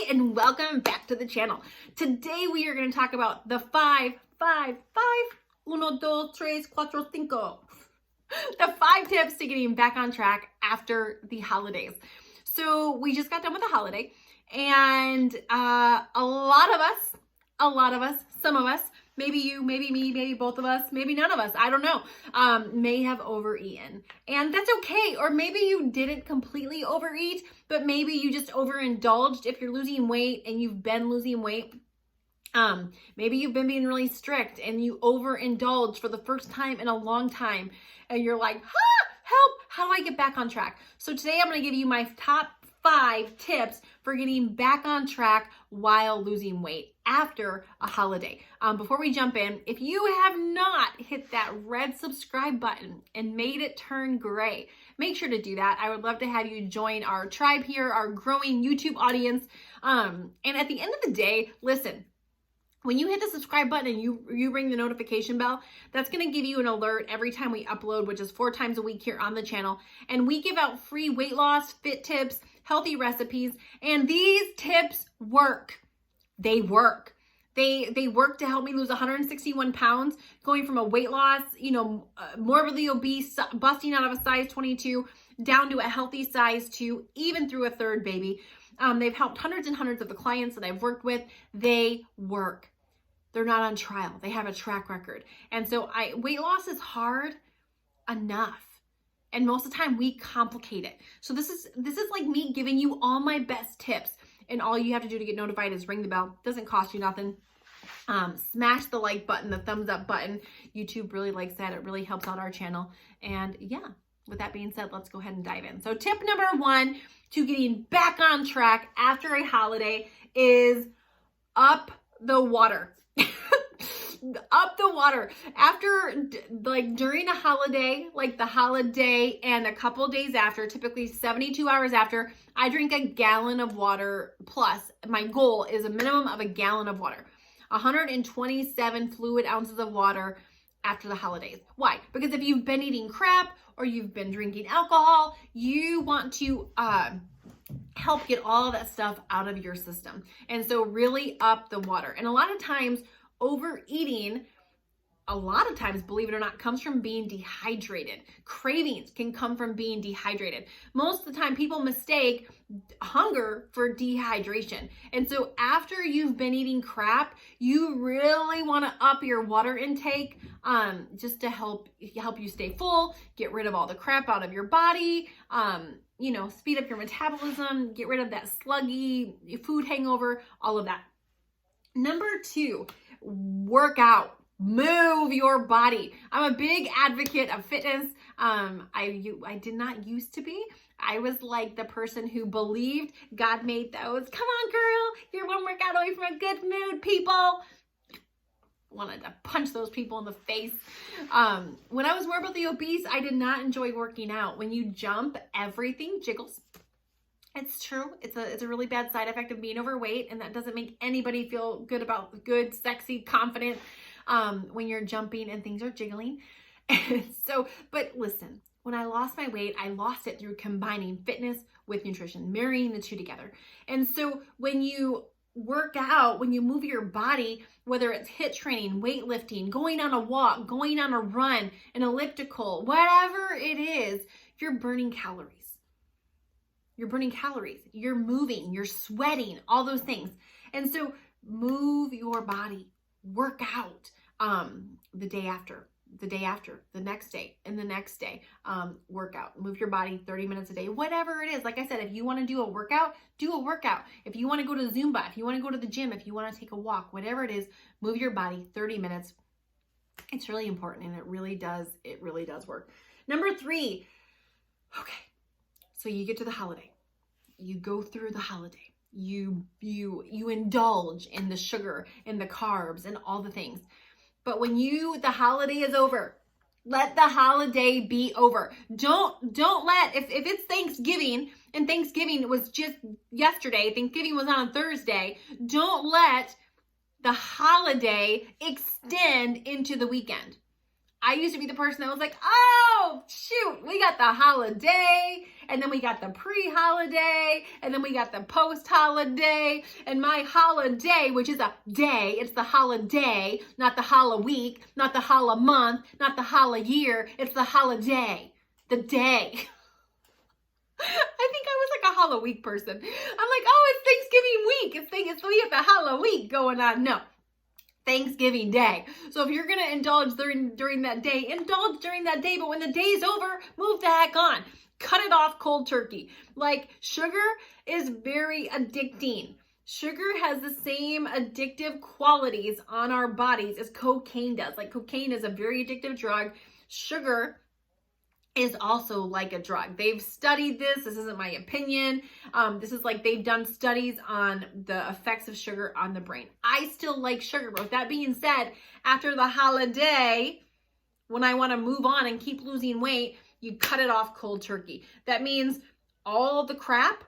and welcome back to the channel. Today we are going to talk about the uno, dos, tres, cuatro, cinco. The 5 tips to getting back on track after the holidays. So we just got done with the holiday, and a lot of us, some of us, maybe you, maybe me, maybe both of us, maybe none of us, I don't know, may have overeaten. And that's okay. Or maybe you didn't completely overeat, but maybe you just overindulged. If you're losing weight and you've been losing weight, maybe you've been being really strict and you overindulged for the first time in a long time. And you're like, help, how do I get back on track? So today I'm going to give you my top 5 tips for getting back on track while losing weight after a holiday. Before we jump in, if you have not hit that red subscribe button and made it turn gray, make sure to do that. I would love to have you join our tribe here, our growing YouTube audience. And at the end of the day, listen, when you hit the subscribe button and you ring the notification bell, that's going to give you an alert every time we upload, which is 4 times a week here on the channel. And we give out free weight loss, fit tips, healthy recipes, and these tips work. They work. They work to help me lose 161 pounds, going from a weight loss, morbidly obese, busting out of a size 22, down to a healthy size 2, even through a 3rd baby. They've helped hundreds and hundreds of the clients that I've worked with. They work. They're not on trial. They have a track record. And so weight loss is hard enough. And most of the time we complicate it. So this is like me giving you all my best tips. And all you have to do to get notified is ring the bell. Doesn't cost you nothing. Smash the like button, the thumbs up button. YouTube really likes that. It really helps out our channel. And yeah, with that being said, let's go ahead and dive in. So tip number 1 to getting back on track after a holiday is up the water. Up the water. After, during a holiday, like the holiday and a couple days after, typically 72 hours after, I drink a gallon of water plus. My goal is a minimum of a gallon of water. 127 fluid ounces of water after the holidays. Why? Because if you've been eating crap or you've been drinking alcohol, you want to help get all of that stuff out of your system. And so really up the water. And a lot of times overeating, believe it or not, comes from being dehydrated. Cravings can come from being dehydrated. Most of the time people mistake hunger for dehydration. And so after you've been eating crap, you really want to up your water intake just to help you stay full, get rid of all the crap out of your body, speed up your metabolism, get rid of that sluggy food hangover, all of that. Number 2, work out. Move your body. I'm a big advocate of fitness. I did not used to be. I was like the person who believed God made those. Come on, girl. You're one workout away from a good mood, people. Wanted to punch those people in the face. When I was morbidly obese, I did not enjoy working out. When you jump, everything jiggles. It's true. It's a really bad side effect of being overweight, and that doesn't make anybody feel good, sexy, confident when you're jumping and things are jiggling. But listen, when I lost my weight, I lost it through combining fitness with nutrition, marrying the two together. And so when you work out, when you move your body, whether it's HIIT training, weightlifting, going on a walk, going on a run, an elliptical, whatever it is, you're burning calories. You're burning calories, you're moving, you're sweating, all those things. And so move your body, work out the day after, the next day, and the next day, work out, move your body 30 minutes a day, whatever it is. Like I said, if you want to do a workout, do a workout. If you want to go to Zumba, if you want to go to the gym, if you want to take a walk, whatever it is, move your body 30 minutes. It's really important, and it really does work. Number 3, okay. So you get to the holiday, you go through the holiday, you indulge in the sugar and the carbs and all the things. But when the holiday is over, let the holiday be over. Don't let, if it's Thanksgiving and Thanksgiving was just yesterday, Thanksgiving was on Thursday, don't let the holiday extend into the weekend. I used to be the person that was like, oh, shoot, we got the holiday, and then we got the pre-holiday, and then we got the post-holiday, and my holiday, which is a day, it's the holiday, not the week, not the month, not the year, it's the holiday, the day. I think I was like a Halloween person. I'm like, oh, it's Thanksgiving week. We have the Halloween going on. No. Thanksgiving Day. So if you're going to indulge during that day, indulge during that day. But when the day's over, move the heck on. Cut it off cold turkey. Like, sugar is very addicting. Sugar has the same addictive qualities on our bodies as cocaine does. Like, cocaine is a very addictive drug. Sugar is also like a drug. They've studied this. This isn't my opinion. This is like they've done studies on the effects of sugar on the brain. I still like sugar, but with that being said, after the holiday, when I want to move on and keep losing weight, you cut it off cold turkey. That means all the crap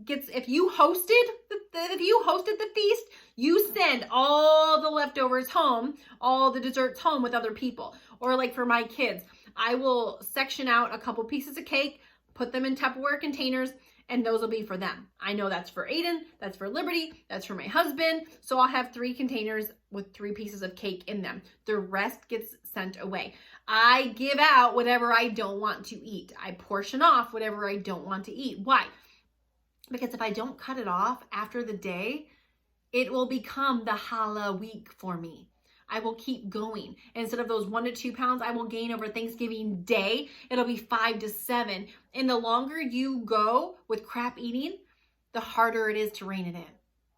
gets, if you hosted the feast, you send all the leftovers home, all the desserts home with other people. Or like for my kids, I will section out a couple pieces of cake, put them in Tupperware containers, and those will be for them. I know that's for Aiden, that's for Liberty, that's for my husband. So I'll have 3 containers with 3 pieces of cake in them. The rest gets sent away. I give out whatever I don't want to eat. I portion off whatever I don't want to eat. Why? Because if I don't cut it off after the day, it will become the challah week for me. I will keep going. Instead of those 1 to 2 pounds, I will gain over Thanksgiving Day. It'll be 5 to 7. And the longer you go with crap eating, the harder it is to rein it in.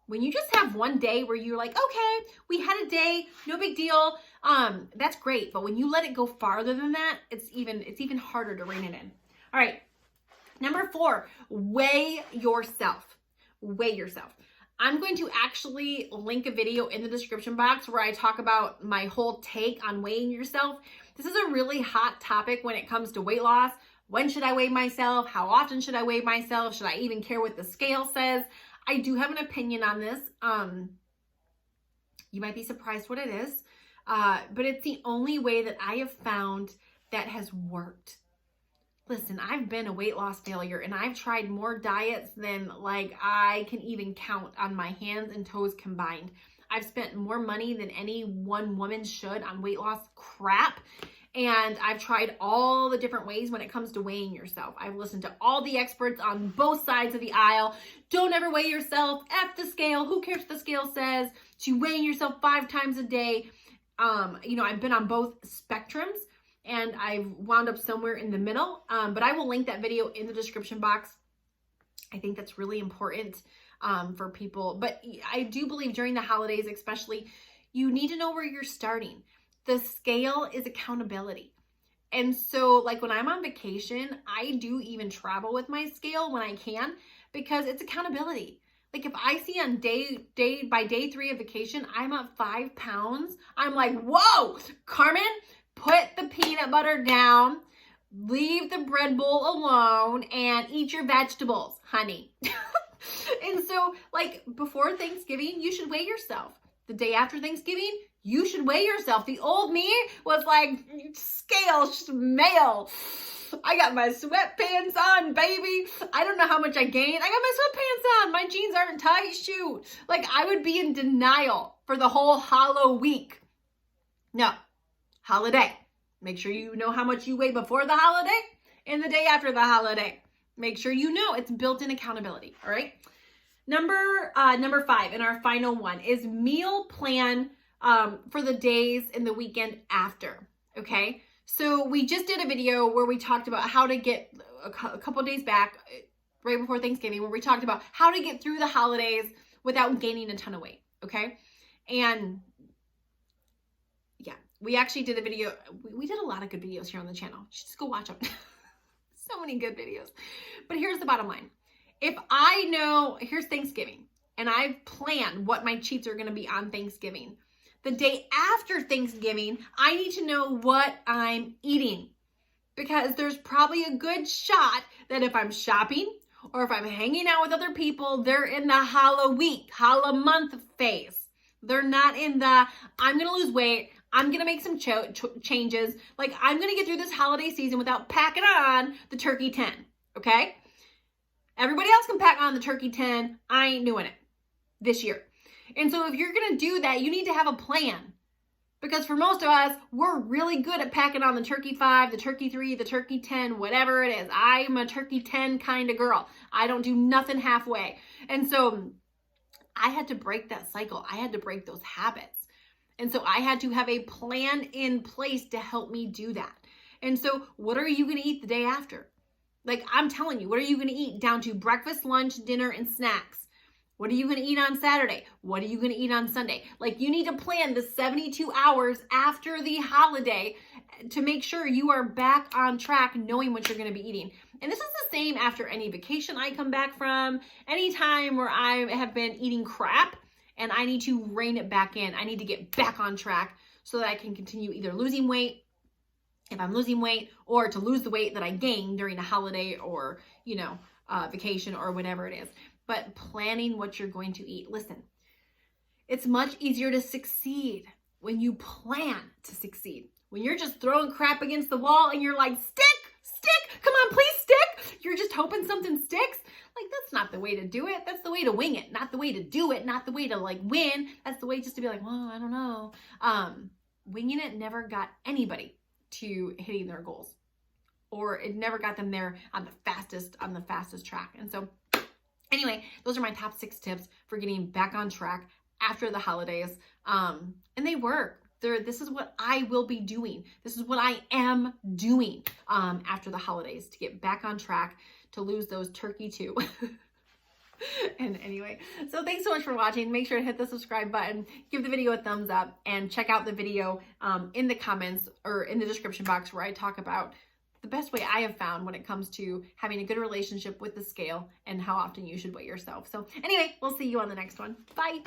When you just have one day where you're like, okay, we had a day, no big deal. That's great. But when you let it go farther than that, it's even harder to rein it in. All right. Number 4, weigh yourself. Weigh yourself. I'm going to actually link a video in the description box where I talk about my whole take on weighing yourself. This is a really hot topic when it comes to weight loss. When should I weigh myself? How often should I weigh myself? Should I even care what the scale says? I do have an opinion on this. You might be surprised what it is, but it's the only way that I have found that has worked. Listen, I've been a weight loss failure and I've tried more diets than like I can even count on my hands and toes combined. I've spent more money than any one woman should on weight loss crap. And I've tried all the different ways when it comes to weighing yourself. I've listened to all the experts on both sides of the aisle. Don't ever weigh yourself. F the scale. Who cares what the scale says? To weighing yourself 5 times a day. I've been on both spectrums. And I've wound up somewhere in the middle, but I will link that video in the description box. I think that's really important for people. But I do believe during the holidays especially, you need to know where you're starting. The scale is accountability. And so like when I'm on vacation, I do even travel with my scale when I can because it's accountability. Like if I see on by day 3 of vacation, I'm up 5 pounds, I'm like, whoa, Carmen, put the peanut butter down, leave the bread bowl alone, and eat your vegetables, honey. And so, like, before Thanksgiving, you should weigh yourself. The day after Thanksgiving, you should weigh yourself. The old me was like, scale, smell. I got my sweatpants on, baby. I don't know how much I gained. I got my sweatpants on. My jeans aren't tight. Shoot. Like, I would be in denial for the whole hollow week. No. Holiday. Make sure you know how much you weigh before the holiday and the day after the holiday. Make sure you know it's built-in accountability. All right. Number 5 and our final one is meal plan for the days and the weekend after. Okay. So we just did a video where we talked about how to get a couple days back right before Thanksgiving, where we talked about how to get through the holidays without gaining a ton of weight. Okay. And we actually did a video. We did a lot of good videos here on the channel. You should just go watch them. So many good videos. But here's the bottom line. If I know, here's Thanksgiving, and I've planned what my cheats are going to be on Thanksgiving. The day after Thanksgiving, I need to know what I'm eating. Because there's probably a good shot that if I'm shopping or if I'm hanging out with other people, they're in the challah week, challah month phase. They're not in the, I'm going to lose weight, I'm going to make some changes. Like, I'm going to get through this holiday season without packing on the turkey 10, okay? Everybody else can pack on the turkey 10. I ain't doing it this year. And so if you're going to do that, you need to have a plan. Because for most of us, we're really good at packing on the turkey 5, the turkey 3, the turkey 10, whatever it is. I'm a turkey 10 kind of girl. I don't do nothing halfway. And so I had to break that cycle. I had to break those habits. And so I had to have a plan in place to help me do that. And so what are you going to eat the day after? Like, I'm telling you, what are you going to eat down to breakfast, lunch, dinner, and snacks? What are you going to eat on Saturday? What are you going to eat on Sunday? Like, you need to plan the 72 hours after the holiday to make sure you are back on track, knowing what you're going to be eating. And this is the same after any vacation I come back from, any time where I have been eating crap and I need to rein it back in. I need to get back on track so that I can continue either losing weight, if I'm losing weight, or to lose the weight that I gained during a holiday or, vacation or whatever it is. But planning what you're going to eat. Listen, it's much easier to succeed when you plan to succeed. When you're just throwing crap against the wall and you're like, stick, come on, please stick. You're just hoping something sticks. Like, that's not the way to do it. That's the way to wing it, not the way to do it, not the way to win. That's the way just to be like, well, I don't know. Winging it never got anybody to hitting their goals, or it never got them there on the fastest track. And so anyway, those are my top 6 tips for getting back on track after the holidays. And they work. This is what I will be doing. This is what I am doing after the holidays to get back on track, to lose those turkey 2. And anyway, so thanks so much for watching. Make sure to hit the subscribe button, give the video a thumbs up, and check out the video in the comments or in the description box where I talk about the best way I have found when it comes to having a good relationship with the scale and how often you should weigh yourself. So anyway, we'll see you on the next one. Bye.